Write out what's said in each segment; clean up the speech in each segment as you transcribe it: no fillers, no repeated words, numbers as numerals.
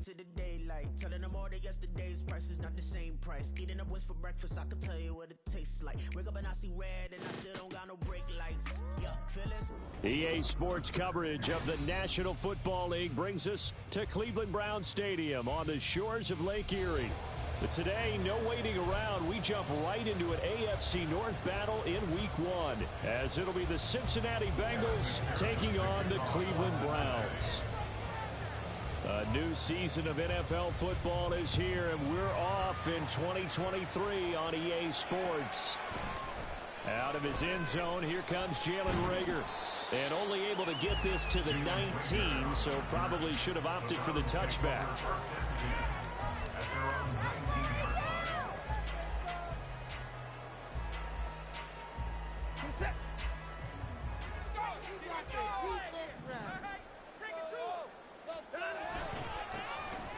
into the daylight. Telling them all that yesterday's price is not the same price. Eating up wings for breakfast, I can tell you what it tastes like. Wake up and I see red and I still don't got no brake lights. Yeah, feelings. EA Sports coverage of the National Football League brings us to Cleveland Browns Stadium on the shores of Lake Erie. But today, no waiting around. We jump right into an AFC North battle in Week 1, as it'll be the Cincinnati Bengals taking on the Cleveland Browns. A new season of NFL football is here, and we're off in 2023 on EA Sports. Out of his end zone, here comes Jalen Reagor. And only able to get this to the 19, so probably should have opted for the touchback.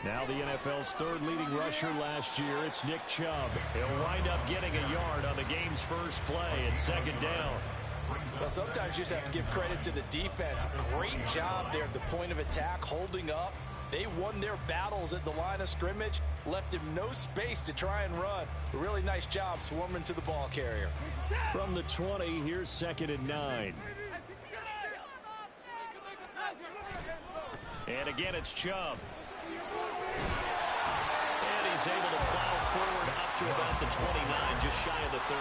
Now the NFL's third leading rusher last year, it's Nick Chubb. He'll wind up getting a yard on the game's first play at second down. Well, sometimes you just have to give credit to the defense. Great job there at the point of attack, holding up. They won their battles at the line of scrimmage, left him no space to try and run. A really nice job swarming to the ball carrier. From the 20, here's 2nd and 9. And again, it's Chubb. And he's able to plow forward up to about the 29, just shy of the 30.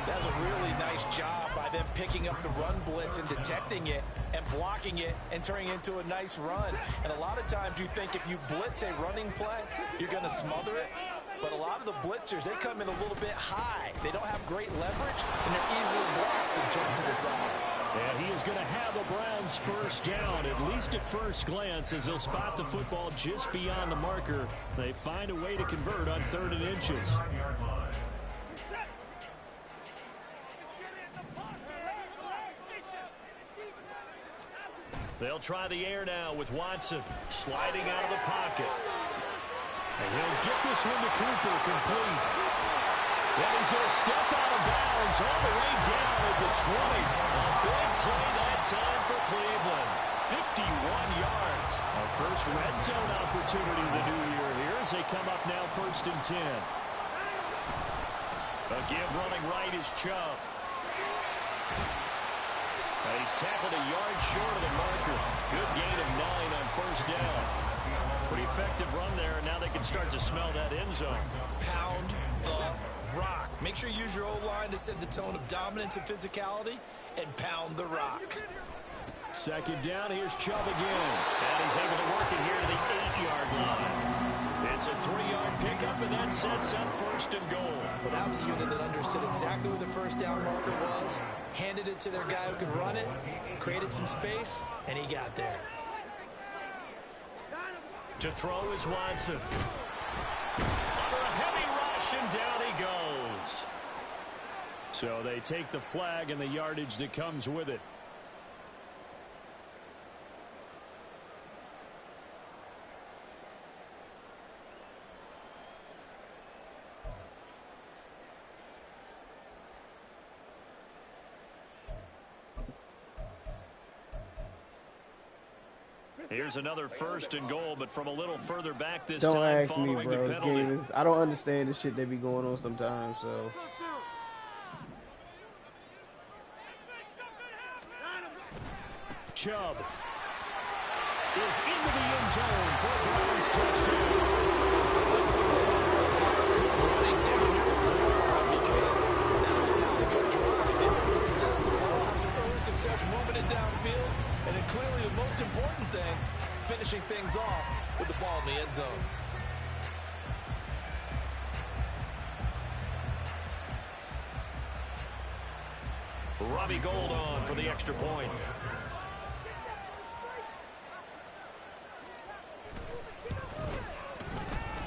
That's a really nice job by them picking up the run blitz and detecting it and blocking it and turning it into a nice run. And a lot of times you think if you blitz a running play, you're going to smother it. But a lot of the blitzers, they come in a little bit high. They don't have great leverage, and they're easily blocked and turned to the side. And he is going to have the Browns first down, at least at first glance, as he'll spot the football just beyond the marker. They find a way to convert on 3rd and inches. They'll try the air now with Watson sliding out of the pocket. And he'll get this one to Cooper complete. Then he's going to step out of bounds all the way down at the 20. A big play that time for Cleveland. 51 yards. Our first red zone opportunity of the new year here as they come up now 1st and 10. A give running right is Chubb. He's tackled a yard short of the marker. Good gain of 9 on 1st down. Pretty effective run there, and now they can start to smell that end zone. Pound the rock. Make sure you use your O-line to set the tone of dominance and physicality, and pound the rock. 2nd down, here's Chubb again. And he's able to work it here to the 8-yard line. It's a 3-yard pickup, and that sets up 1st and goal. Well, that was a unit that understood exactly where the first down marker was, handed it to their guy who could run it, created some space, and he got there. To throw is Watson. Under a heavy rush, and down he goes. So they take the flag and the yardage that comes with it. Here's another 1st and goal, but from a little further back this time. Don't ask me, following bro. the This penalty. game is, I don't understand the shit they be going on sometimes, so. Chubb is into the end zone for a Browns touchdown. Running down because that's how they could drive. They were able to possess the ball, have some early success moving it downfield, and then clearly the most important thing, finishing things off with the ball in the end zone. Robbie Gould on for the extra point.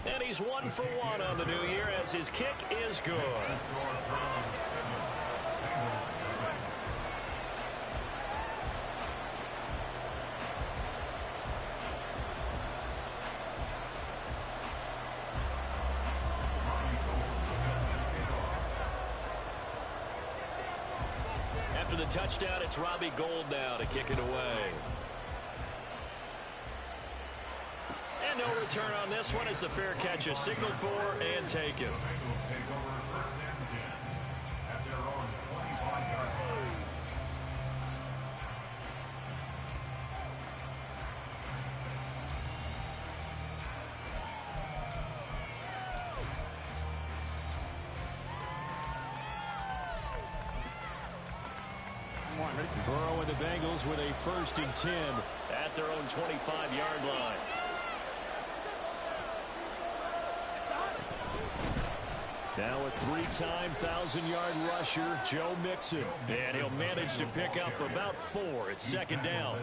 And he's 1 for 1 on the new year as his kick is good. After the touchdown, it's Robbie Gould now to kick it away. no return on this one as the fair catch is signaled for and taken. Burrow and the Bengals with a 1st and 10 at their own 25-yard line. Now a 3-time 1,000-yard rusher, Joe Mixon. And he'll manage to pick up about 4. It's 2nd down.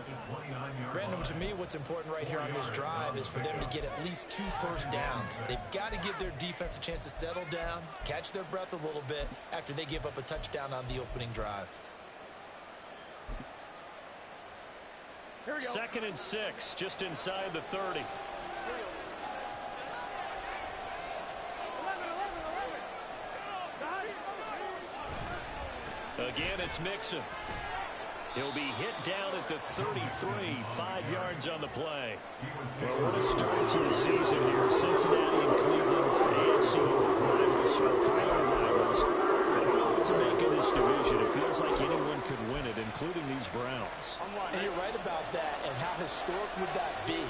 Brandon, to me, what's important right here on this drive is for them to get at least 2 first downs. They've got to give their defense a chance to settle down, catch their breath a little bit after they give up a touchdown on the opening drive. 2nd and 6, just inside the 30. Again, it's Mixon. He'll be hit down at the 33, 5 yards on the play. Well, what a start to the season here. Cincinnati and Cleveland, AFC North rivals, Ohio rivals. I don't know what to make of this division. It feels like anyone could win it, including these Browns. And you're right about that. And how historic would that be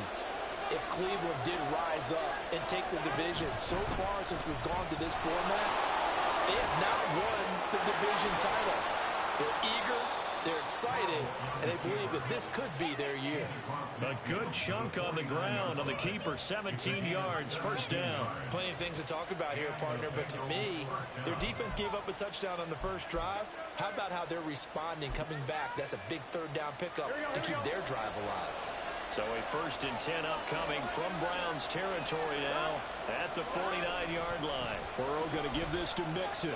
if Cleveland did rise up and take the division? So far since we've gone to this format, they have not won the division title. They're eager, they're excited, and they believe that this could be their year. A good chunk on the ground on the keeper, 17 yards, 1st down. Plenty of things to talk about here, partner, but to me, their defense gave up a touchdown on the first drive. How about how they're responding, coming back? That's a big 3rd down pickup to keep their drive alive. So a 1st and 10 upcoming from Browns territory now at the 49-yard line. Burrow going to give this to Mixon.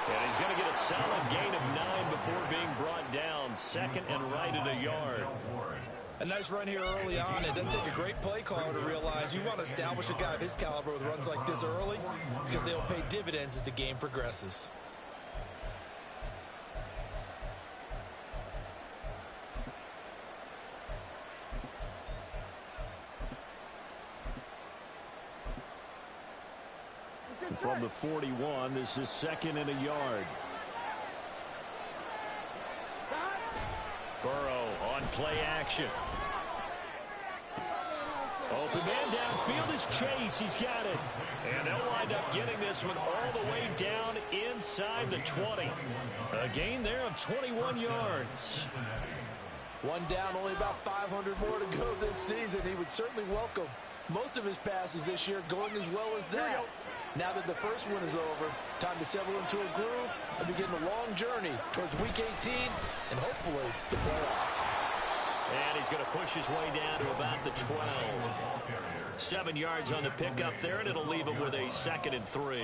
And he's going to get a solid gain of 9 before being brought down. 2nd and right at a yard. A nice run here early on. It doesn't take a great play caller to realize you want to establish a guy of his caliber with runs like this early because they'll pay dividends as the game progresses. From the 41, this is 2nd and a yard. Burrow on play action. Open man downfield is Chase. He's got it. And they'll wind up getting this one all the way down inside the 20. A gain there of 21 yards. One down, only about 500 more to go this season. He would certainly welcome most of his passes this year going as well as that. Now that the first one is over, time to settle into a groove and begin the long journey towards Week 18 and hopefully the playoffs. And he's going to push his way down to about the 12. 7 yards on the pickup there, and it'll leave him with a 2nd and 3.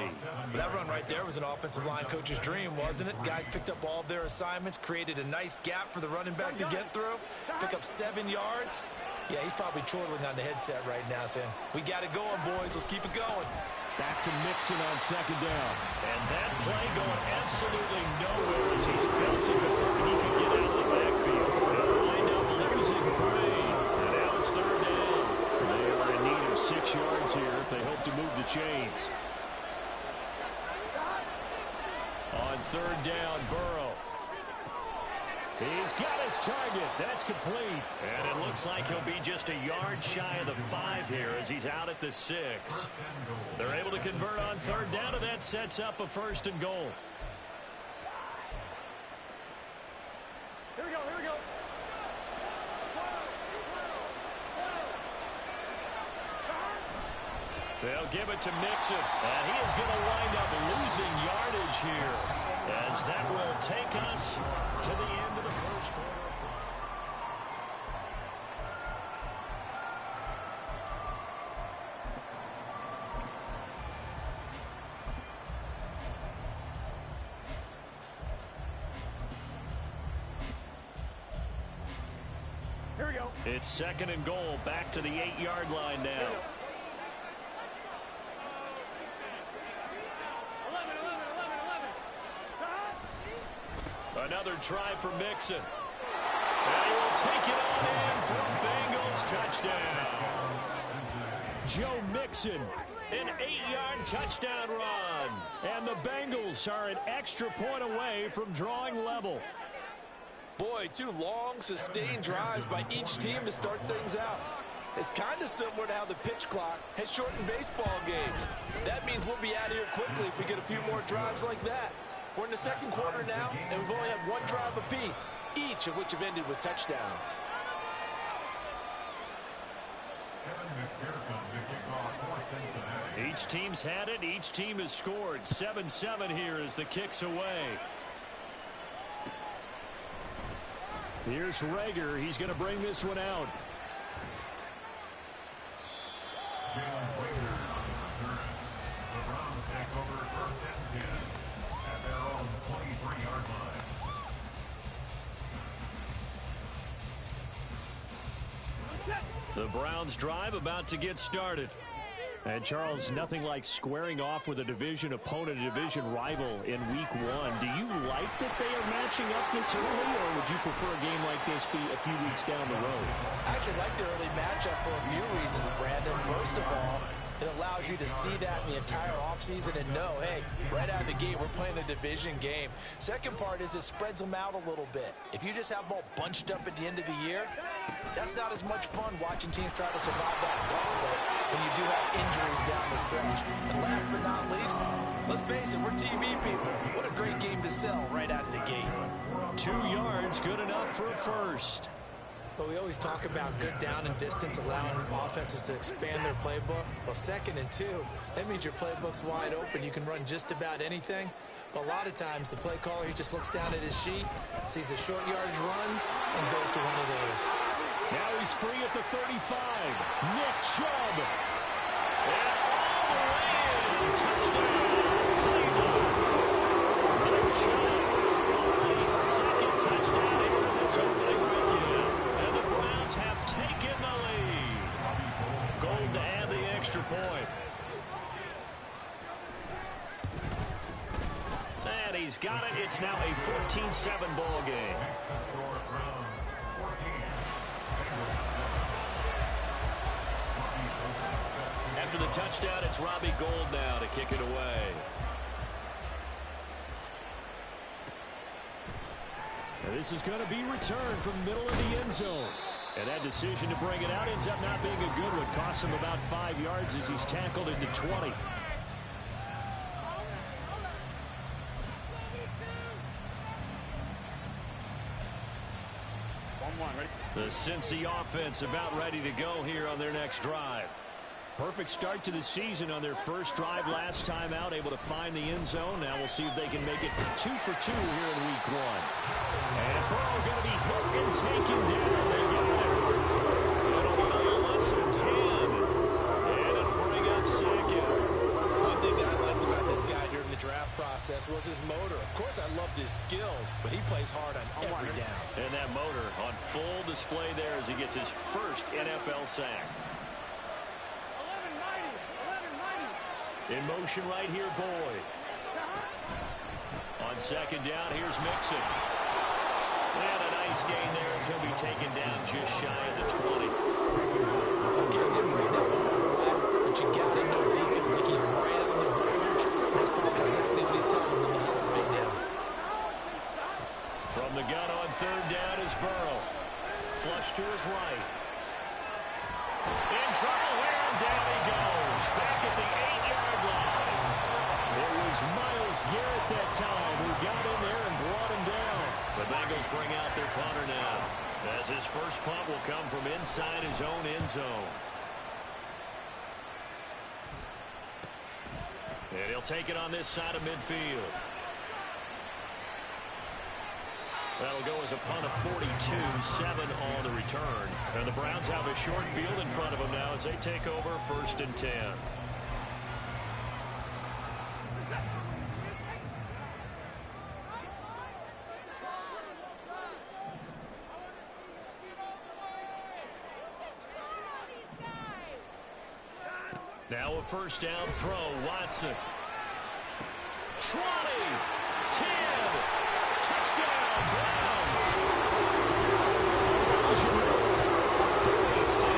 That run right there was an offensive line coach's dream, wasn't it? Guys picked up all of their assignments, created a nice gap for the running back to get through, pick up 7 yards. Yeah, he's probably chortling on the headset right now saying, we got it going, boys. Let's keep it going. Back to Mixon on 2nd down. And that play going absolutely nowhere as he's belted before he can get out of the backfield. They'll wind up losing 3. And now it's 3rd down. They are in need of 6 yards here if they hope to move the chains. On 3rd down, Burrow. He's got his target. That's complete. And it looks like he'll be just a yard shy of the 5 here as he's out at the 6. They're able to convert on 3rd down, and that sets up a 1st and goal. Here we go, here we go. They'll give it to Mixon, and he is going to wind up losing yardage here as that will take us to the end of the first quarter. Here we go. It's 2nd and goal, back to the 8-yard line now. 11. Another try for Mixon. And he will take it on in for Bengals Browns touchdown. Joe Mixon, an 8-yard touchdown run. And the Bengals are an extra point away from drawing level. Boy, 2 long, sustained drives by each team to start things out. It's kind of similar to how the pitch clock has shortened baseball games. That means we'll be out of here quickly if we get a few more drives like that. We're in the second quarter now, and we've only had 1 drive apiece, each of which have ended with touchdowns. Each team's had it. Each team has scored. 7-7 here as the kick's away. Here's Rager. He's going to bring this one out. The Browns take over first and 10 at their own 23-yard line. The Browns drive about to get started. And, Charles, nothing like squaring off with a division opponent, a division rival in week 1. Do you like that they are matching up this early, or would you prefer a game like this be a few weeks down the road? I actually like the early matchup for a few reasons, Brandon. First of all, it allows you to see that in the entire offseason and know, hey, right out of the gate, we're playing a division game. Second part is it spreads them out a little bit. If you just have them all bunched up at the end of the year, that's not as much fun watching teams try to survive that gauntlet when you do have injuries down the stretch. And last but not least, let's face it, we're TV people. What a great game to sell right out of the gate. 2 yards, good enough for a first. But we always talk about good down and distance, allowing offenses to expand their playbook. Well, 2nd and 2, that means your playbook's wide open. You can run just about anything. But a lot of times, the play caller, he just looks down at his sheet, sees the short yardage runs, and goes to one of those. Now he's free at the 35. Nick Chubb. And all the way in. Touchdown. Nick Chubb. Second touchdown here in this opening weekend. And the Browns have taken the lead. Gold to add the extra point. And he's got it. It's now a 14-7 ball game. After the touchdown, it's Robbie Gould now to kick it away. And this is going to be returned from the middle of the end zone. And that decision to bring it out ends up not being a good one. Costs him about 5 yards as he's tackled into 20. The Cincy offense about ready to go here on their next drive. Perfect start to the season on their first drive last time out, able to find the end zone. Now we'll see if they can make it 2 for 2 here in week 1. And Burrow going to be hit and taken down. They got it. It'll be less than 10. And it'll bring up 2nd. One thing that I liked about this guy during the draft process was his motor. Of course, I loved his skills, but he plays hard on every down. And that motor on full display there as he gets his first NFL sack. In motion right here, Boyd. On 2nd down, here's Mixon. And a nice gain there as he'll be taken down just shy of the 20. Okay, him right now, but you got to know that he feels like he's right on the verge. That's probably exactly what he's telling them in the huddle right now. From the gun on 3rd down is Burrow. Flush to his right. In trouble here, and down he goes. Back at the 8-yard line. It was Myles Garrett that time who got in there and brought him down. The Bengals bring out their punter now, as his first punt will come from inside his own end zone. And he'll take it on this side of midfield. That'll go as a punt of 42, 7 on the return. And the Browns have a short field in front of them now as they take over 1st and 10. Now a 1st down throw, Watson. 20, 10, touchdown, Browns. 36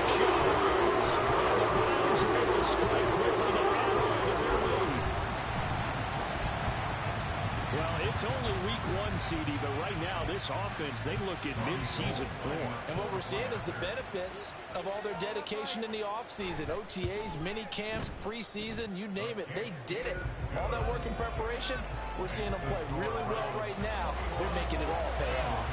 1 CD, but right now this offense, they look in mid-season form. And what we're seeing is the benefits of all their dedication in the offseason. OTAs, mini camps, preseason, you name it, they did it. All that work in preparation, we're seeing them play really well right now. They're making it all pay off.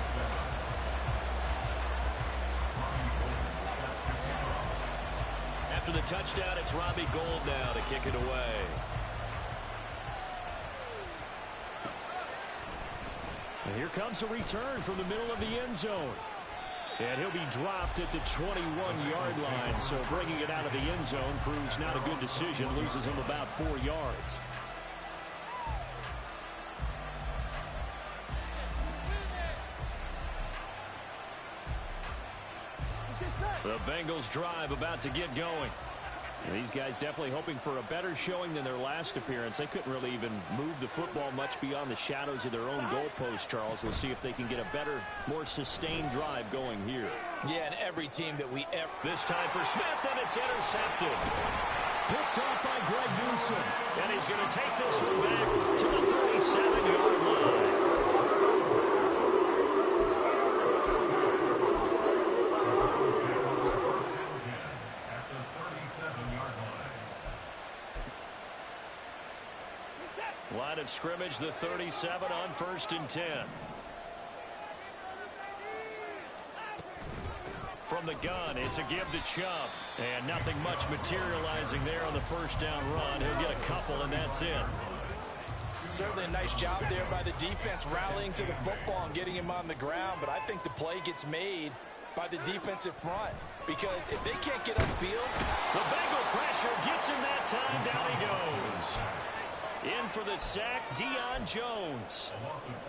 After the touchdown, it's Robbie Gould now to kick it away. And here comes a return from the middle of the end zone. And he'll be dropped at the 21-yard line. So bringing it out of the end zone proves not a good decision. Loses him about 4 yards. The Bengals drive about to get going. And these guys definitely hoping for a better showing than their last appearance. They couldn't really even move the football much beyond the shadows of their own goalpost, Charles. We'll see if they can get a better, more sustained drive going here. Yeah, and every team that we ever... This time for Smith, and it's intercepted. Picked off by Greg Newsome. And he's going to take this one back to the 37-yard line. Line of scrimmage, the 37 on 1st and 10. From the gun, it's a give to Chubb. And nothing much materializing there on the first down run. He'll get a couple, and that's it. Certainly a nice job there by the defense rallying to the football and getting him on the ground. But I think the play gets made by the defensive front. Because if they can't get upfield... The Bengal pressure gets him that time. Down he goes. In for the sack, Deion Jones.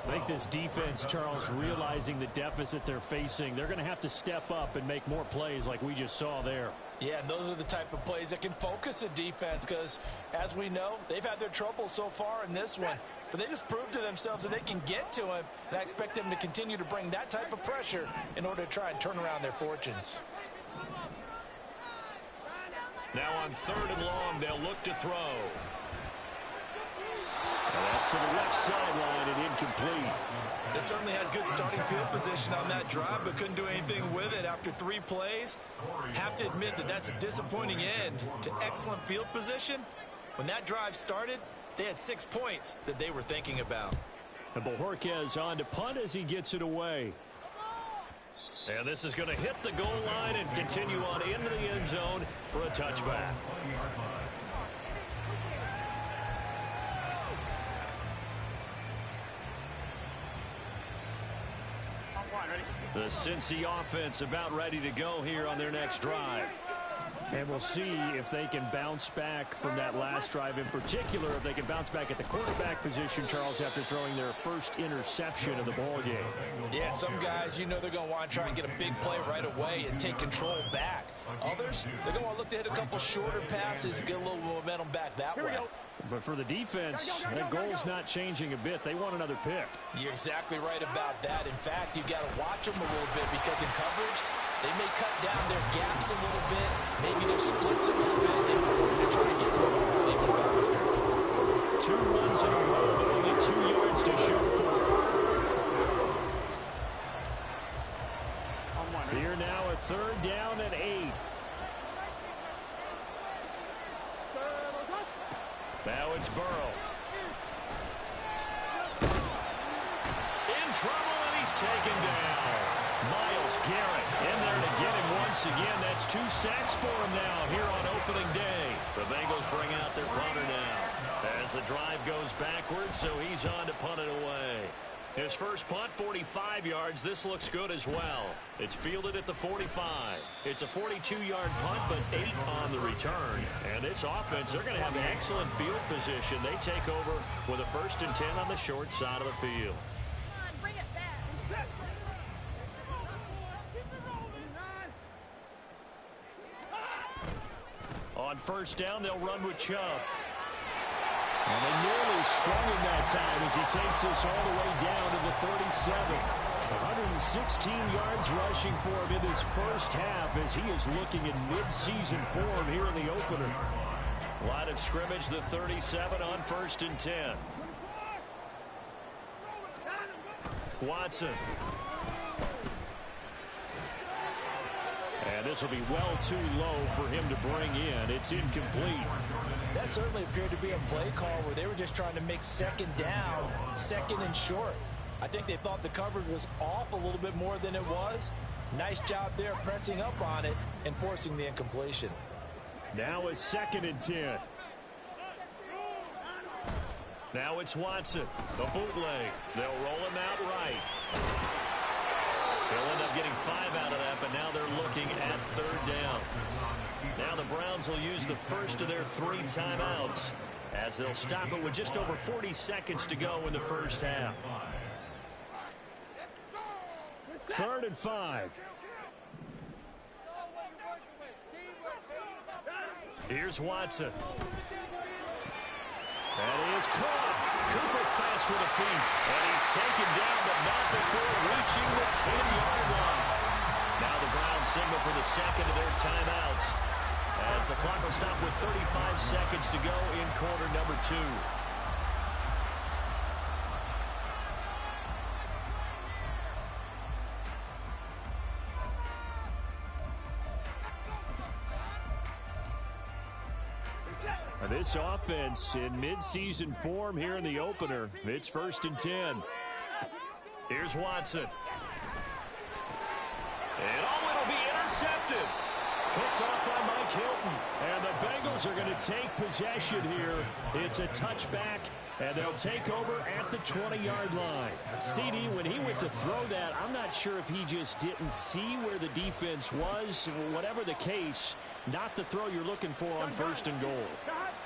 I think this defense, Charles, realizing the deficit they're facing, they're going to have to step up and make more plays like we just saw there. Yeah, and those are the type of plays that can focus a defense because, as we know, they've had their trouble so far in this one. But they just proved to themselves that they can get to him, and I expect them to continue to bring that type of pressure in order to try and turn around their fortunes. Now on 3rd and long, they'll look to throw. And that's to the left sideline and incomplete. They certainly had good starting field position on that drive, but couldn't do anything with it after 3 plays. Have to admit that that's a disappointing end to excellent field position. When that drive started, they had 6 points that they were thinking about. And Bojorquez on to punt as he gets it away. And this is going to hit the goal line and continue on into the end zone for a touchback. The Cincy offense about ready to go here on their next drive. And we'll see if they can bounce back from that last drive in particular, if they can bounce back at the quarterback position, Charles, after throwing their first interception of the ball game. Yeah, some guys, you know they're going to want to try and get a big play right away and take control back. Others, they're going to want to look to hit a couple shorter passes, get a little momentum back that way. But for the defense, that goal's not changing a bit. They want another pick. You're exactly right about that. In fact, you've got to watch them a little bit because in coverage, they may cut down their gaps a little bit, maybe their splits a little bit, and they're trying to get to the ball even faster. 2 runs in a row, but only 2 yards to show for it. Here now a 3rd down and 8. Now it's Burrow. In trouble, and he's taken down. Myles Garrett in there to get him once again. That's 2 sacks for him now here on opening day. The Bengals bring out their punter now as the drive goes backwards, so he's on to punt it away. His first punt, 45 yards. This looks good as well. It's fielded at the 45. It's a 42-yard punt, but 8 on the return. And this offense, they're going to have an excellent field position. They take over with a 1st and 10 on the short side of the field. On 1st down, they'll run with Chubb. And they nearly sprung him that time as he takes this all the way down to the 37. 116 yards rushing for him in his first half as he is looking in mid-season form here in the opener. Line of scrimmage, the 37 on 1st and 10. Watson. And this will be well too low for him to bring in. It's incomplete. That certainly appeared to be a play call where they were just trying to make second down, second and short. I think they thought the coverage was off a little bit more than it was. Nice job there pressing up on it and forcing the incompletion. Now it's 2nd and 10. Now it's Watson. The bootleg. They'll roll him out right. They'll end up getting 5 out of that, but now they're looking at 3rd down. Now the Browns will use the first of their 3 timeouts as they'll stop it with just over 40 seconds to go in the first half. 3rd and 5. Here's Watson. That is caught. Cooper fast with the feet. And he's taken down, but not before reaching the 10-yard line. Now the Browns signal for the second of their timeouts as the clock will stop with 35 seconds to go in quarter number 2. This offense in midseason form here in the opener. It's 1st and 10. Here's Watson. And it'll be intercepted. Picked off by Mike Hilton. And the Bengals are going to take possession here. It's a touchback, and they'll take over at the 20-yard line. CD, when he went to throw that, I'm not sure if he just didn't see where the defense was. Whatever the case, not the throw you're looking for on 1st and goal.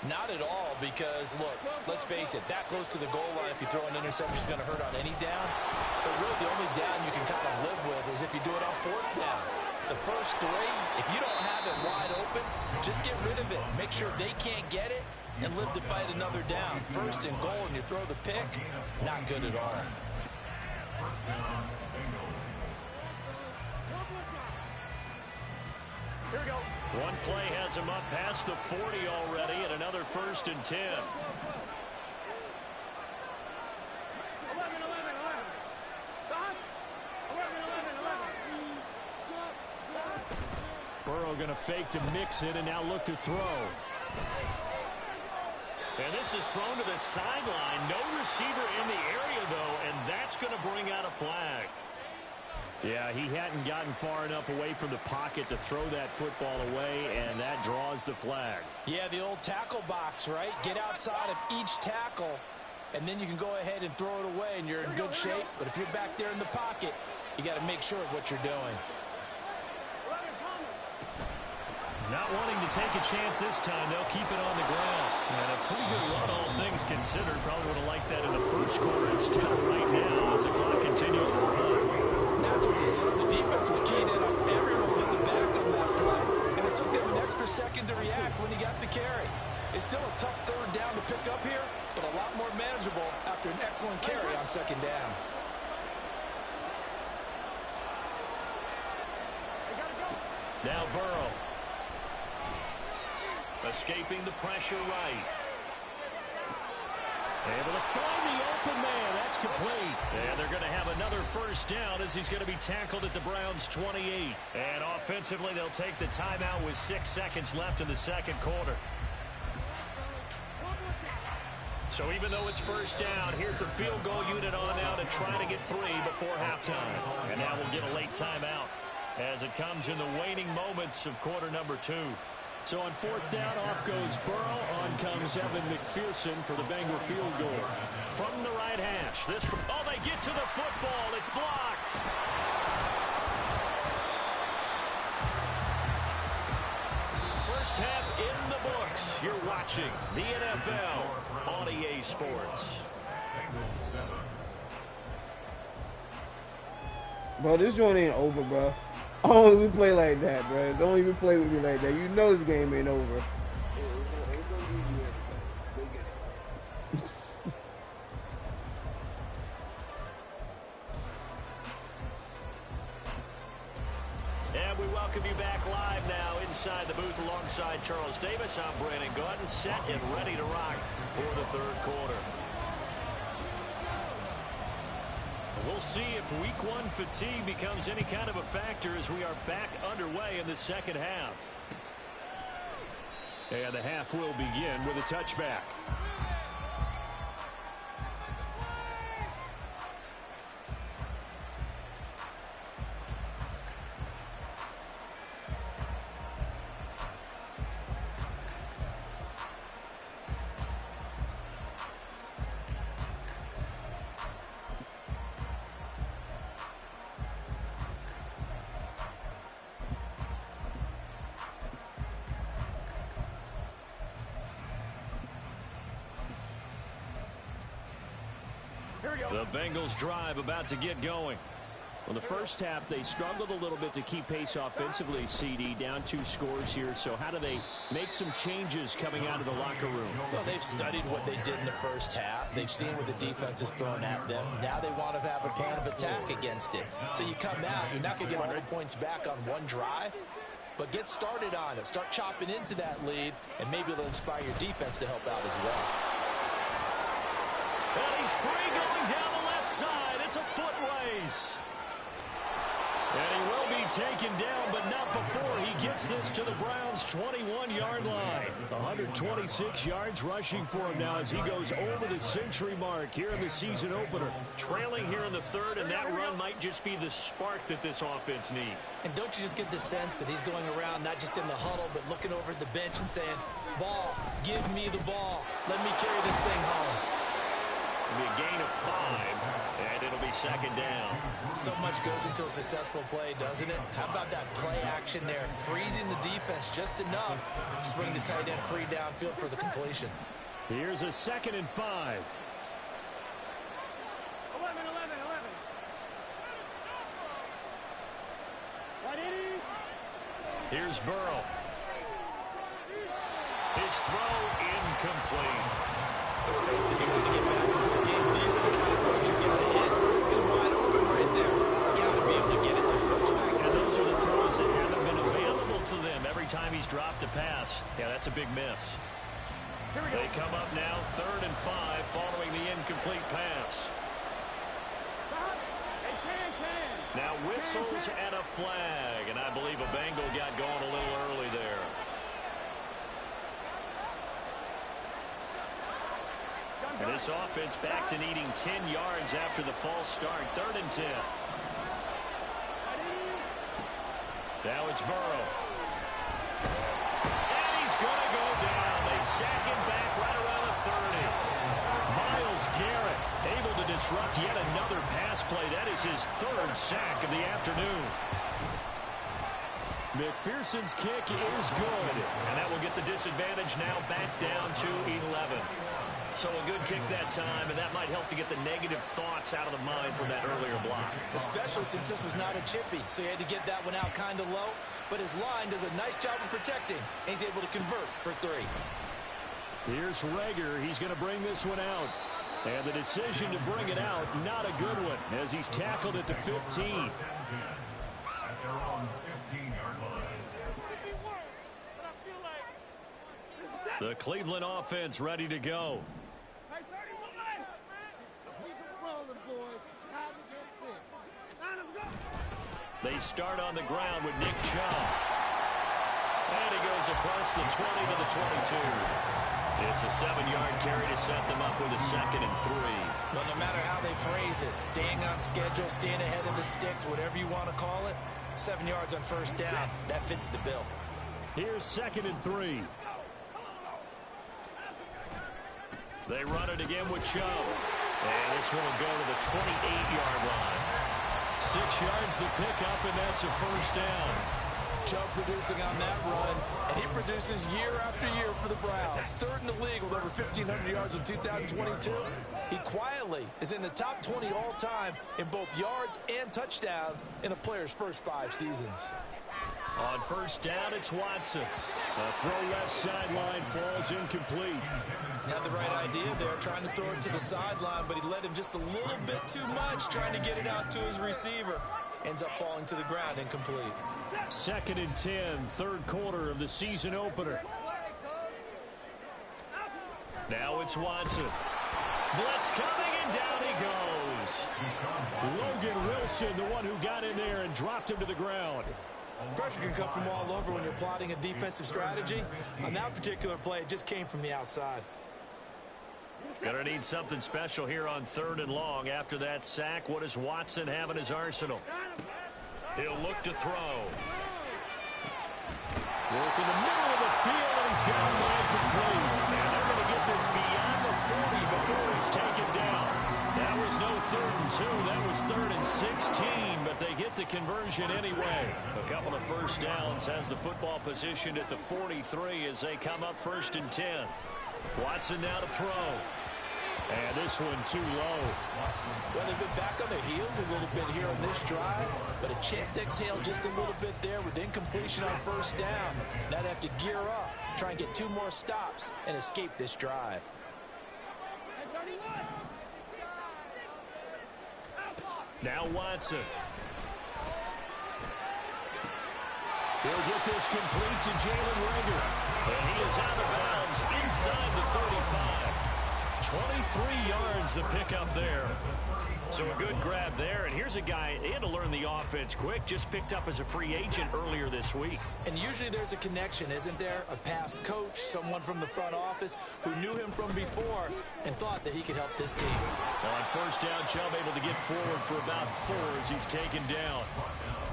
Not at all, because, look, let's face it, that close to the goal line, if you throw an interception, is going to hurt on any down. But really, the only down you can kind of live with is if you do it on 4th down. The first 3, if you don't have it wide open, just get rid of it. Make sure they can't get it and live to fight another down. 1st and goal, and you throw the pick, not good at all. First down, Bengals. Here we go. One play has him up past the 40 already, and another 1st and 10. 11. Don? 11. Burrow going to fake to mix it and now look to throw. And this is thrown to the sideline. No receiver in the area, though, and that's going to bring out a flag. Yeah, he hadn't gotten far enough away from the pocket to throw that football away, and that draws the flag. Yeah, the old tackle box, right? Get outside of each tackle, and then you can go ahead and throw it away, and you're in good shape. But if you're back there in the pocket, you got to make sure of what you're doing. Not wanting to take a chance this time, they'll keep it on the ground. And a pretty good run, all things considered. Probably would have liked that in the first quarter instead of right now as the clock continues to run. Naturally, so the defense was keyed in on everyone in the back on that play, and it took them an extra second to react when he got the carry. It's still a tough 3rd down to pick up here, but a lot more manageable after an excellent carry on 2nd down. Now Burrow. Escaping the pressure right. Able to find the open man. That's complete. And they're going to have another 1st down as he's going to be tackled at the Browns' 28. And offensively, they'll take the timeout with 6 seconds left in the 2nd quarter. So even though it's 1st down, here's the field goal unit on now to try to get 3 before halftime. And now we'll get a late timeout as it comes in the waning moments of quarter number 2. So on 4th down, off goes Burrow. On comes Evan McPherson for the Bengal field goal. From the right hash. Oh, they get to the football. It's blocked. First half in the books. You're watching the NFL on EA Sports. Bro, this joint ain't over, bro. Don't even play like that, bro. Don't even play with me like that. You know this game ain't over. And we welcome you back live now inside the booth alongside Charles Davis. I'm Brandon Gordon, set and ready to rock for the 3rd quarter. We'll see if week one fatigue becomes any kind of a factor as we are back underway in the second half. And the half will begin with a touchback. The Bengals drive about to get going. Well, the first half, they struggled a little bit to keep pace offensively, CD, down 2 scores here. So how do they make some changes coming out of the locker room? Well, they've studied what they did in the first half. They've seen what the defense is throwing at them. Now they want to have a plan of attack against it. So you come out, you're not going to get all the points back on one drive, but get started on it. Start chopping into that lead, and maybe it'll inspire your defense to help out as well. And he's free going down the left side. It's a foot race. And he will be taken down, but not before he gets this to the Browns' 21-yard line. 126 yards rushing for him now as he goes over the century mark here in the season opener. Trailing here in the third, and that run might just be the spark that this offense needs. And don't you just get the sense that he's going around not just in the huddle, but looking over at the bench and saying, ball, give me the ball. Let me carry this thing home. It'll be a gain of 5, and it'll be second down. So much goes into a successful play, doesn't it? How about that play action there? Freezing the defense just enough to bring the tight end free downfield for the completion. Here's a 2nd and 5. 11. Here's Burrow. His throw incomplete. Let's face it, if you want to get back into the game, these are the kind of throws you got to hit. He's wide open right there. Got to be able to get it to him. And those are the throws that haven't been available to them every time he's dropped a pass. Yeah, that's a big miss. They come up now, 3rd and 5, following the incomplete pass. Now whistles and a flag, and I believe a Bengal got going a little early there. And this offense back to needing 10 yards after the false start. 3rd and 10. Now it's Burrow. And he's going to go down. They sack him back right around the 30. Myles Garrett able to disrupt yet another pass play. That is his 3rd sack of the afternoon. McPherson's kick is good. And that will get the disadvantage now back down to 11. So a good kick that time, and that might help to get the negative thoughts out of the mind from that earlier block. Especially since this was not a chippy, so he had to get that one out kind of low. But his line does a nice job of protecting, and he's able to convert for 3. Here's Rager. He's going to bring this one out. And the decision to bring it out, not a good one, as he's tackled at the 15. At their own 15-yard line. The Cleveland offense ready to go. They start on the ground with Nick Chubb. And he goes across the 20 to the 22. It's a 7-yard carry to set them up with a 2nd and 3. Well, no matter how they phrase it, staying on schedule, staying ahead of the sticks, whatever you want to call it, 7 yards on 1st down, that fits the bill. Here's 2nd and 3. They run it again with Chubb. And this one will go to the 28-yard line. 6 yards the pickup, and that's a 1st down. Chubb producing on that run, and he produces year after year for the Browns. 3rd in the league with over 1,500 yards in 2022. He quietly is in the top 20 all-time in both yards and touchdowns in a player's first 5 seasons. On 1st down, it's Watson. A throw left sideline falls incomplete. Had the right idea there, trying to throw it to the sideline, but he led him just a little bit too much, trying to get it out to his receiver. Ends up falling to the ground incomplete. 2nd and 10, 3rd quarter of the season opener. Now it's Watson. Blitz coming, and down he goes. Logan Wilson, the one who got in there and dropped him to the ground. Pressure can come from all over when you're plotting a defensive strategy. On that particular play, it just came from the outside. Gonna need something special here on 3rd and long. After that sack, what does Watson have in his arsenal? He'll look to throw. Work in the middle of the field, and he's got a man complete. And they're going to get this beyond the 40 before he's taken down. That was no 3rd and 2. That was 3rd and 16, but they get the conversion anyway. A couple of first downs has the football positioned at the 43 as they come up 1st and 10. Watson now to throw. And this one too low. Well, they've been back on their heels a little bit here on this drive, but a chance to exhale just a little bit there with incompletion on 1st down. Now they have to gear up, try and get 2 more stops, and escape this drive. Now Watson. He'll get this complete to Jalen Rager. And he is out of bounds inside the 35. 23 yards the pickup there. So a good grab there. And here's a guy, he had to learn the offense quick, just picked up as a free agent earlier this week. And usually there's a connection, isn't there? A past coach, someone from the front office who knew him from before and thought that he could help this team. On 1st down, Chubb able to get forward for about 4 as he's taken down.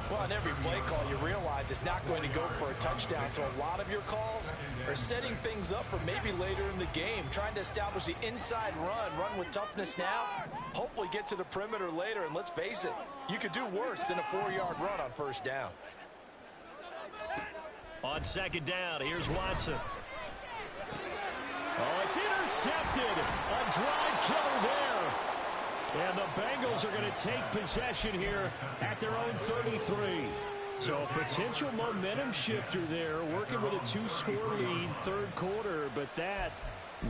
Well, on every play call, you realize it's not going to go for a touchdown. So a lot of your calls are setting things up for maybe later in the game, trying to establish the inside run with toughness now, hopefully get to the perimeter later. And let's face it, you could do worse than a 4-yard run on 1st down. On 2nd down, here's Watson. Oh, it's intercepted. A drive killer there. And the Bengals are going to take possession here at their own 33. So a potential momentum shifter there, working with a 2-score lead, 3rd quarter, but that,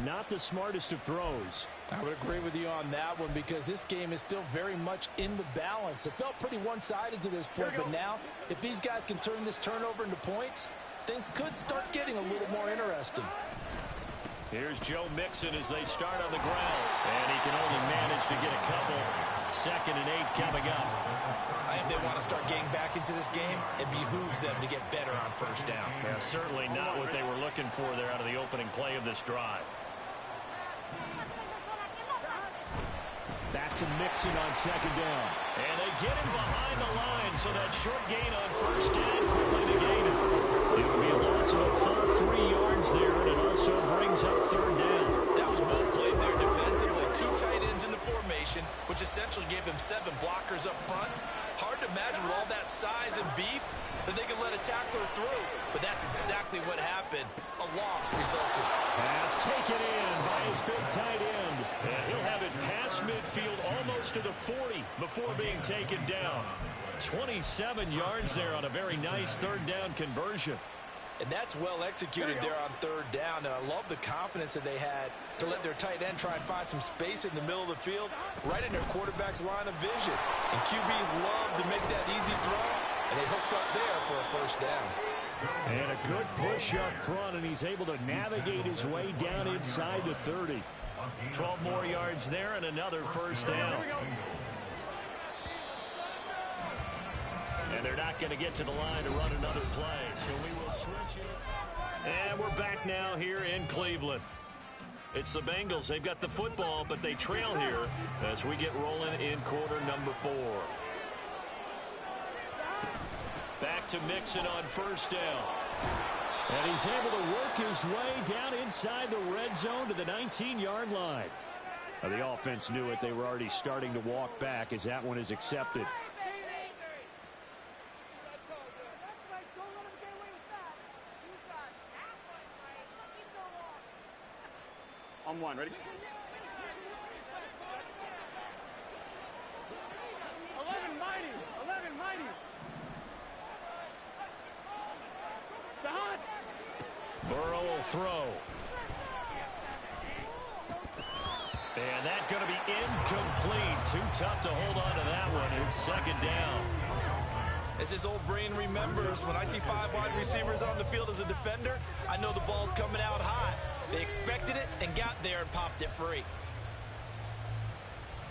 not the smartest of throws. I would agree with you on that one because this game is still very much in the balance. It felt pretty one-sided to this point, but now, if these guys can turn this turnover into points, things could start getting a little more interesting. Here's Joe Mixon as they start on the ground. And he can only manage to get a couple. 2nd and 8 coming up. If they want to start getting back into this game, it behooves them to get better on 1st down. Yeah, certainly not what they were looking for there out of the opening play of this drive. Back to Mixon on 2nd down. And they get him behind the line, so that short gain on 1st down quickly negated. It would be a loss of a full 3 yards there, and it also brings up 3rd down. That was well played there defensively. 2 tight ends in the formation, which essentially gave them 7 blockers up front. Hard to imagine with all that size and beef that they could let a tackler through, but that's exactly what happened. A loss resulted. Pass taken in by his big tight end. And he'll have it past midfield almost to the 40 before being taken down. 27 yards there on a very nice 3rd down conversion. And that's well executed there on 3rd down. And I love the confidence that they had to let their tight end try and find some space in the middle of the field, right in their quarterback's line of vision. And QBs love to make that easy throw, and they hooked up there for a 1st down. And a good push up front, and he's able to navigate his way down inside the 30. 12 more yards there and another 1st down. And they're not going to get to the line to run another play, so we will switch it. And we're back now here in Cleveland. It's the Bengals. They've got the football, but they trail here as we get rolling in quarter number 4. Back to Mixon on 1st down. And he's able to work his way down inside the red zone to the 19-yard line. Now, the offense knew it. They were already starting to walk back as that one is accepted. On 1, ready? 11 mighty. Burrow will throw. And that's going to be incomplete. Too tough to hold on to that one. It's 2nd down. As his old brain remembers, when I see 5 wide receivers on the field as a defender, I know the ball's coming out hot. They expected it and got there and popped it free.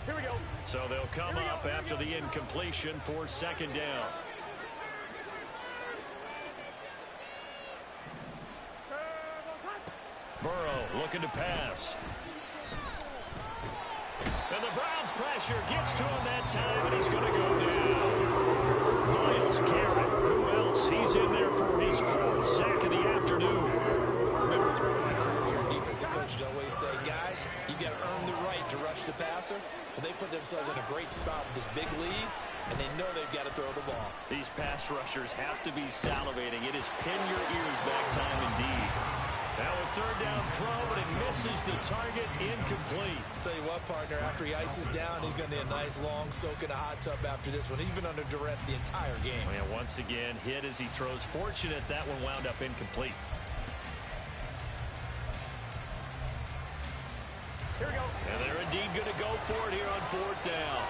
Here we go. So they'll come up after the incompletion for second down. Burrow looking to pass. And the Browns pressure gets to him that time, and he's going to go down. Myles Garrett, who else? He's in there for his fourth sack of the afternoon. Remember, throughout my career here, defensive coaches always say, guys, you got to earn the right to rush the passer. But they put themselves in a great spot with this big lead, and they know they've got to throw the ball. These pass rushers have to be salivating. It is pin your ears back time indeed. Now a third down throw, but it misses the target, incomplete. Tell you what, partner, after he ices down, he's going to need a nice long soak in a hot tub after this one. He's been under duress the entire game. And once again, hit as he throws. Fortunate that one wound up incomplete. Here we go. And they're indeed going to go for it here on fourth down.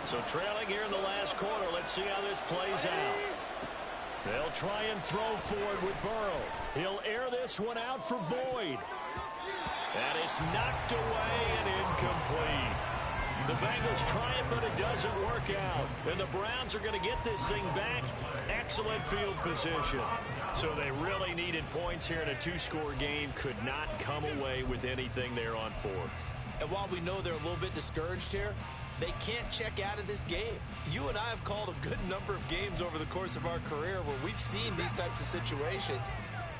So trailing here in the last quarter. Let's see how this plays out. They'll try and throw forward with Burrow. He'll air this one out for Boyd. And it's knocked away and incomplete. The Bengals try it, but it doesn't work out. And the Browns are going to get this thing back. Excellent field position. So they really needed points here in a two-score game. Could not come away with anything there on fourth. And while we know they're a little bit discouraged here, they can't check out of this game. You and I have called a good number of games over the course of our career where we've seen these types of situations.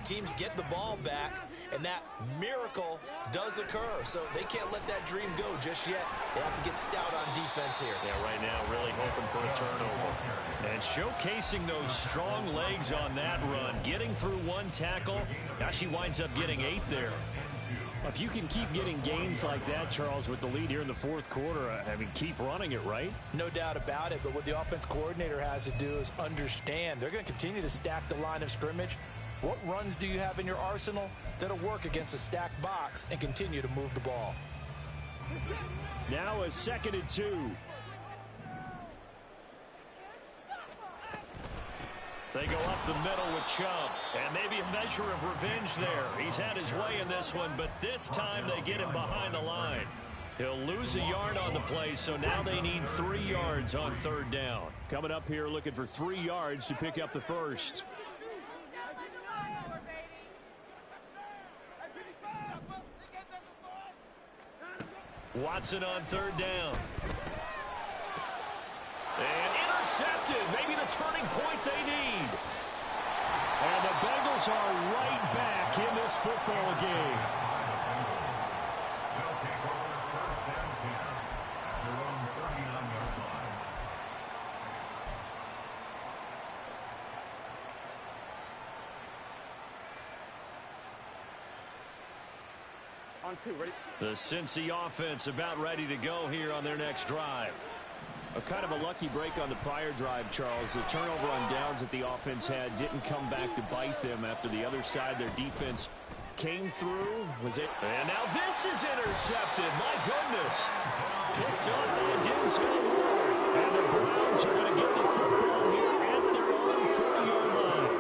Teams get the ball back, and that miracle does occur. So they can't let that dream go just yet. They have to get stout on defense here. Yeah, right now really hoping for a turnover. And showcasing those strong legs on that run, getting through one tackle. Gosh, he winds up getting 8 there. If you can keep getting gains like that, Charles, with the lead here in the fourth quarter, I mean, keep running it, right? No doubt about it, but what the offense coordinator has to do is understand. They're going to continue to stack the line of scrimmage. What runs do you have in your arsenal that'll work against a stacked box and continue to move the ball? Now a 2nd and 2. They go up the middle with Chubb, and maybe a measure of revenge there. He's had his way in this one, but this time they get him behind the line. He'll lose a yard on the play, so now they need 3 yards on third down. Coming up here looking for 3 yards to pick up the first. Watson on third down. And intercepted. Maybe the turning point they need. And the Bengals are right back in this football game. They'll take over first and 10 at their own 39-yard line. On 2, ready? The Cincy offense about ready to go here on their next drive. A kind of a lucky break on the prior drive, Charles. The turnover on downs that the offense had didn't come back to bite them after the other side. Their defense came through. Was it? And now this is intercepted. My goodness. Picked up by Denzel Ward. And the Browns are going to get the football here at their own 40-yard line.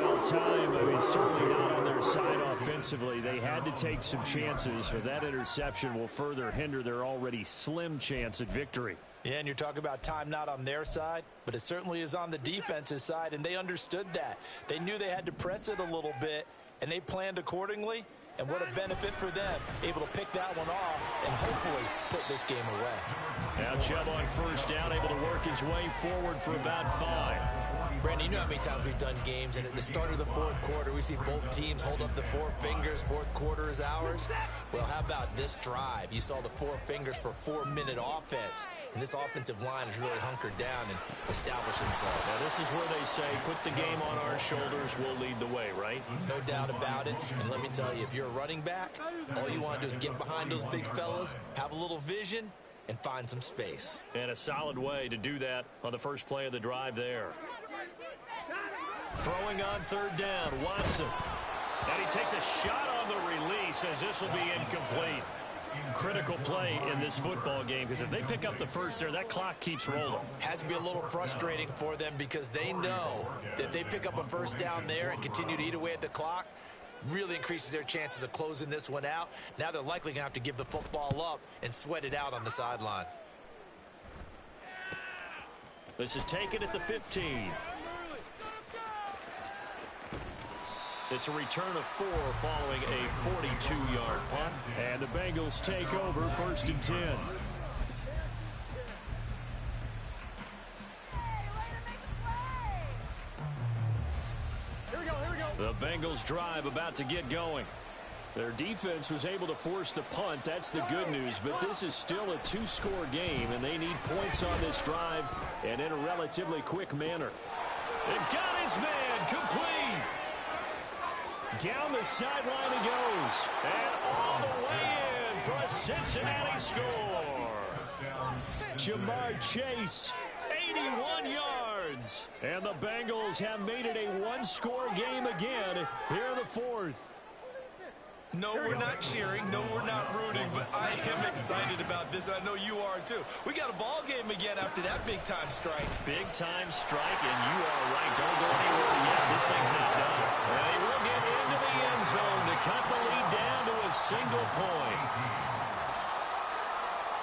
Well timed. I mean, certainly not on their side offensively. They had to take some chances, but that interception will further hinder their already slim chance at victory. Yeah, and you're talking about time not on their side, but it certainly is on the defense's side, and they understood that. They knew they had to press it a little bit, and they planned accordingly, and what a benefit for them, able to pick that one off and hopefully put this game away. Now Chubb on first down, able to work his way forward for about 5. Brandon, you know how many times we've done games, and at the start of the fourth quarter, we see both teams hold up the 4 fingers, fourth quarter is ours. Well, how about this drive? You saw the 4 fingers for 4-minute offense, and this offensive line has really hunkered down and established themselves. Now, this is where they say, put the game on our shoulders, we'll lead the way, right? No doubt about it, and let me tell you, if you're a running back, all you want to do is get behind those big fellas, have a little vision, and find some space. And a solid way to do that on the first play of the drive there. Throwing on third down, Watson. And he takes a shot on the release as this will be incomplete. Critical play in this football game, because if they pick up the first there, that clock keeps rolling. Has to be a little frustrating for them because they know that if they pick up a first down there and continue to eat away at the clock, really increases their chances of closing this one out. Now they're likely going to have to give the football up and sweat it out on the sideline. This is taken at the 15. It's a return of 4 following a 42-yard punt. And the Bengals take over 1st and 10. Here we go. The Bengals drive about to get going. Their defense was able to force the punt. That's the good news. But this is still a 2-score game, and they need points on this drive and in a relatively quick manner. They've got his man complete. Down the sideline he goes. And all the way in for a Cincinnati score. Jamar Chase, 81 yards. And the Bengals have made it a 1-score game again here in the 4th. No, we're not cheering. No, we're not rooting. But I am excited about this. I know you are, too. We got a ball game again after that big-time strike. Big-time strike, and you are right. Don't go anywhere yet. This thing's not done. And they will get into the end zone to cut the lead down to a single point.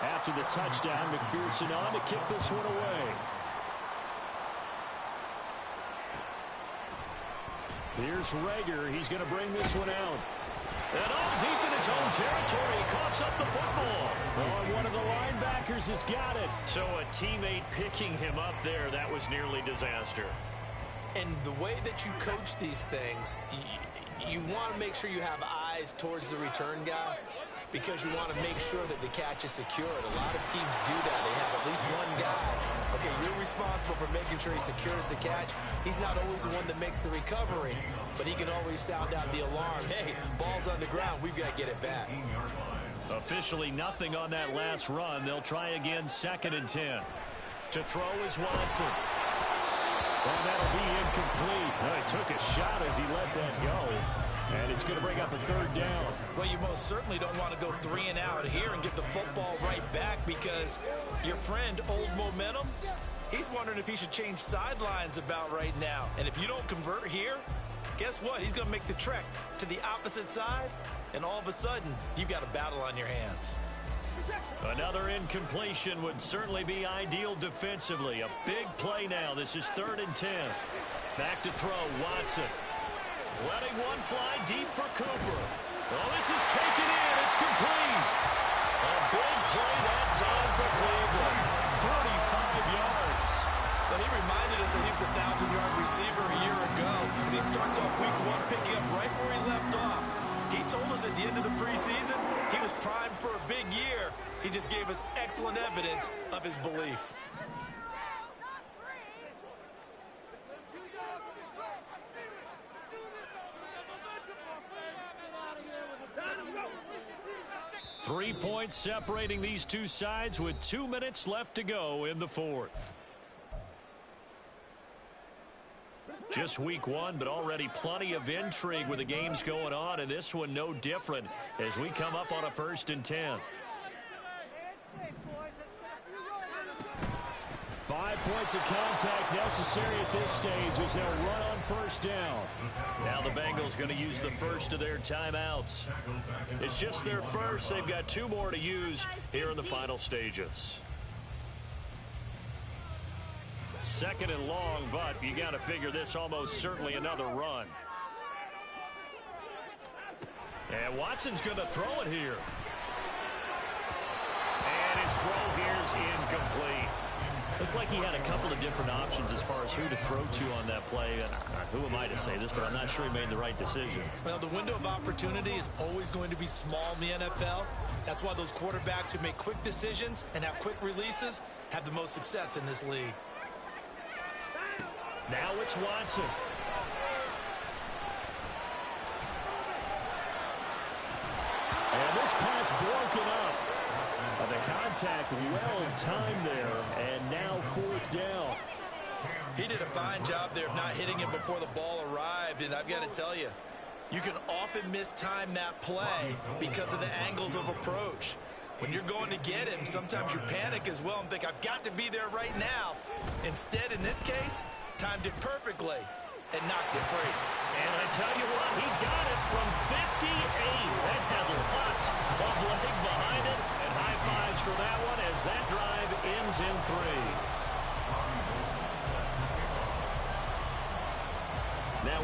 After the touchdown, McPherson on to kick this one away. Here's Rager. He's going to bring this one out. And all deep in his own territory, he coughs up the football. Oh, one of the linebackers has got it. So a teammate picking him up there, that was nearly disaster. And the way that you coach these things, you want to make sure you have eyes towards the return guy because you want to make sure that the catch is secured. A lot of teams do that. They have at least one guy. Okay, you're responsible for making sure he secures the catch. He's not always the one that makes the recovery, but he can always sound out the alarm. Hey, ball's on the ground. We've got to get it back. Officially nothing on that last run. They'll try again 2nd and 10. To throw is Watson. And that'll be incomplete. Well, he took a shot as he let that go. And it's going to bring up a 3rd down. Well, you most certainly don't want to go 3 and out here and get the football right back because your friend, Old Momentum, he's wondering if he should change sidelines about right now. And if you don't convert here, guess what? He's going to make the trek to the opposite side, and all of a sudden, you've got a battle on your hands. Another incompletion would certainly be ideal defensively. A big play now. This is 3rd and 10. Back to throw, Watson. Letting one fly deep for Cooper. Oh, this is taken in. It's complete. A big play that time for Cleveland. 45 yards. Well, he reminded us that he was a 1,000-yard receiver a year ago as he starts off week 1 picking up right where he left off. He told us at the end of the preseason he was primed for a big year. He just gave us excellent evidence of his belief. Three points separating these two sides with 2 minutes left to go in the 4th. Just week 1, but already plenty of intrigue with the games going on, and this one no different as we come up on a 1st and 10. 5 points of contact necessary at this stage as they'll run on 1st down. Now the Bengals going to use the first of their timeouts. It's just their first. They've got 2 more to use here in the final stages. 2nd and long, but you got to figure this almost certainly another run. And Watson's going to throw it here. And his throw here is incomplete. Looked like he had a couple of different options as far as who to throw to on that play. And who am I to say this, but I'm not sure he made the right decision. Well, the window of opportunity is always going to be small in the NFL. That's why those quarterbacks who make quick decisions and have quick releases have the most success in this league. Now it's Watson. And this pass broken up. The contact well timed there, and now 4th down. He did a fine job there of not hitting him before the ball arrived, and I've got to tell you, you can often mistime that play because of the angles of approach. When you're going to get him, sometimes you panic as well and think, I've got to be there right now. Instead, in this case, timed it perfectly and knocked it free. And I tell you what, he got it from 58. That had lots of leg behind it. And high fives for that one as that drive ends in 3.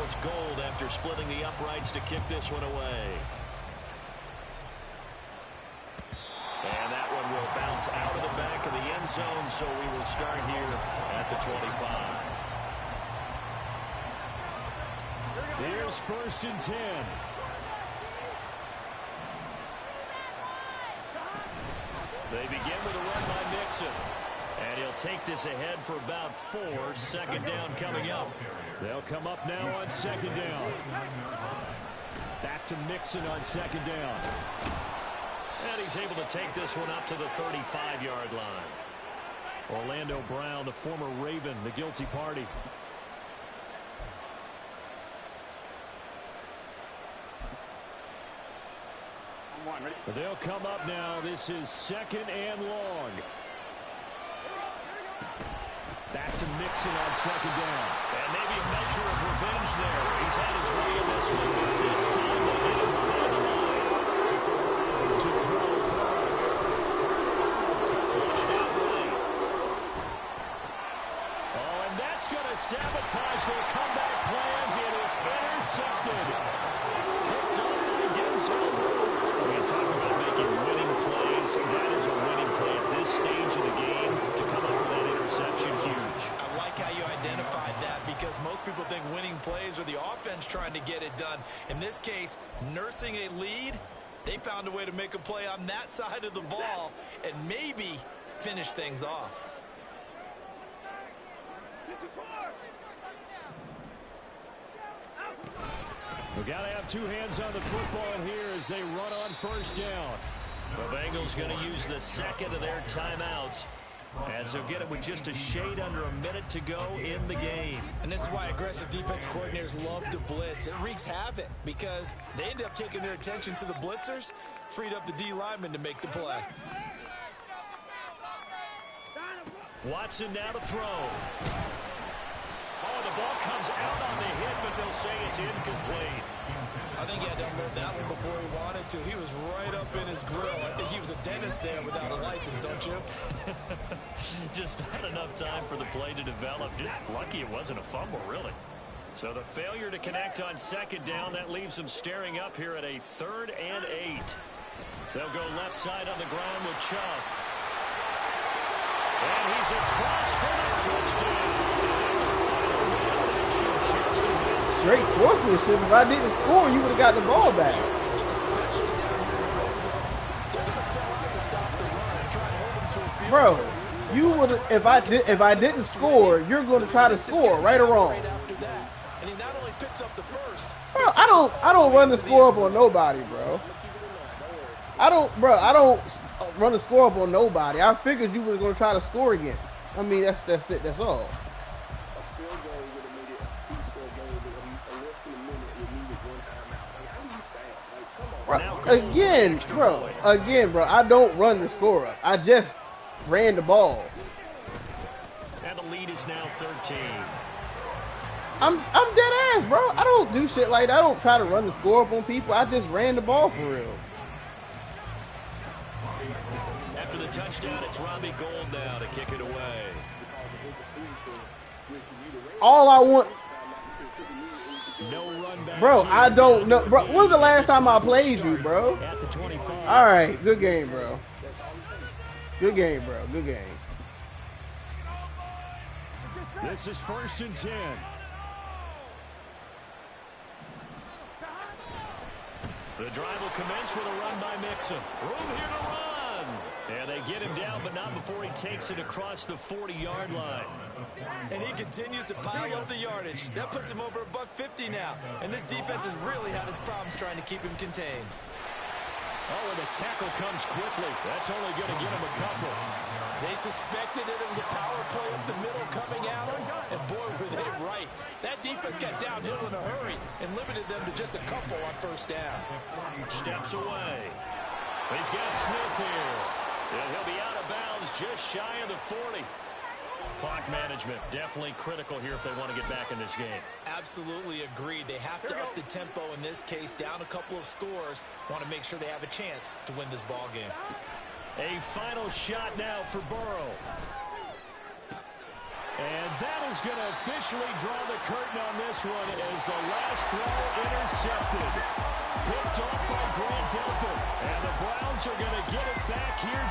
it's Gold after splitting the uprights to kick this one away. And that one will bounce out of the back of the end zone, so we will start here at the 25. Here's 1st and 10. They begin with a run by Mixon. And he'll take this ahead for about 4. 2nd down coming up. They'll come up now on 2nd down. Back to Mixon on 2nd down. And he's able to take this one up to the 35-yard line. Orlando Brown, the former Raven, the guilty party. They'll come up now. This is 2nd and long. Back to Mixon on 2nd down. And maybe a measure of revenge there. He's had his way in this one. This time they'll get him behind the line. To throw. Flushed out right. Oh, and that's going to sabotage their comeback plans. It is intercepted. Picked up by Denzel. When you talk about making winning plays, that is a winning play at this stage of the game. To come up with that interception, huge. I like how you identified that, because most people think winning plays are the offense trying to get it done. In this case, nursing a lead, they found a way to make a play on that side of the ball and maybe finish things off. We've got to have 2 hands on the football here as they run on 1st down. The Bengals going to use the 2nd of their timeouts, as they'll get it with just a shade under a minute to go in the game. And this is why aggressive defensive coordinators love to blitz. It wreaks havoc because they end up taking their attention to the blitzers, freed up the D lineman to make the play. Watson now to throw. Oh, the ball comes out on the hit, but they'll say it's incomplete. I think he had to unload that one before he wanted to. He was right up in his grill. I think he was a dentist there without a license, don't you? Just not enough time for the play to develop. Just lucky it wasn't a fumble, really. So the failure to connect on 2nd down, that leaves them staring up here at a 3rd and 8. They'll go left side on the ground with Chubb. And he's across for the touchdown. Straight sportsmanship. If I didn't score, you would have got the ball back. Bro, you would if I didn't score, you're going to try to score, right or wrong. Bro, I don't run the score up on nobody, bro. I don't run the score up on nobody. I figured you were going to try to score again. I mean, that's it. That's all. Again, bro. I don't run the score up. I just ran the ball. And the lead is now 13. I'm dead ass, bro. I don't do shit like that. I don't try to run the score up on people. I just ran the ball for real. After the touchdown, it's Robbie Gould now to kick it away. All I want. No run back. Bro, I don't know. Bro, when was the last time I played you, bro? At the 25. All right, good game, bro. Good game, bro. Good game. This is 1st and 10. The drive will commence with a run by Mixon. Room here to run. And they get him down, but not before he takes it across the 40-yard line. And he continues to pile up the yardage. That puts him over $150 now. And this defense has really had its problems trying to keep him contained. Oh, and the tackle comes quickly. That's only going to get him a couple. They suspected that it was a power play up the middle coming out, and boy, were they right. That defense got downhill in a hurry and limited them to just a couple on 1st down. Steps away. He's got Smith here. And he'll be out of bounds just shy of the 40. Clock management definitely critical here if they want to get back in this game. Absolutely agreed. They have to up the tempo in this case, down a couple of scores. Want to make sure they have a chance to win this ball game. A final shot now for Burrow. And that is going to officially draw the curtain on this one as the last throw intercepted. Picked off by Grant Delpit. And the Browns are going to get it back here.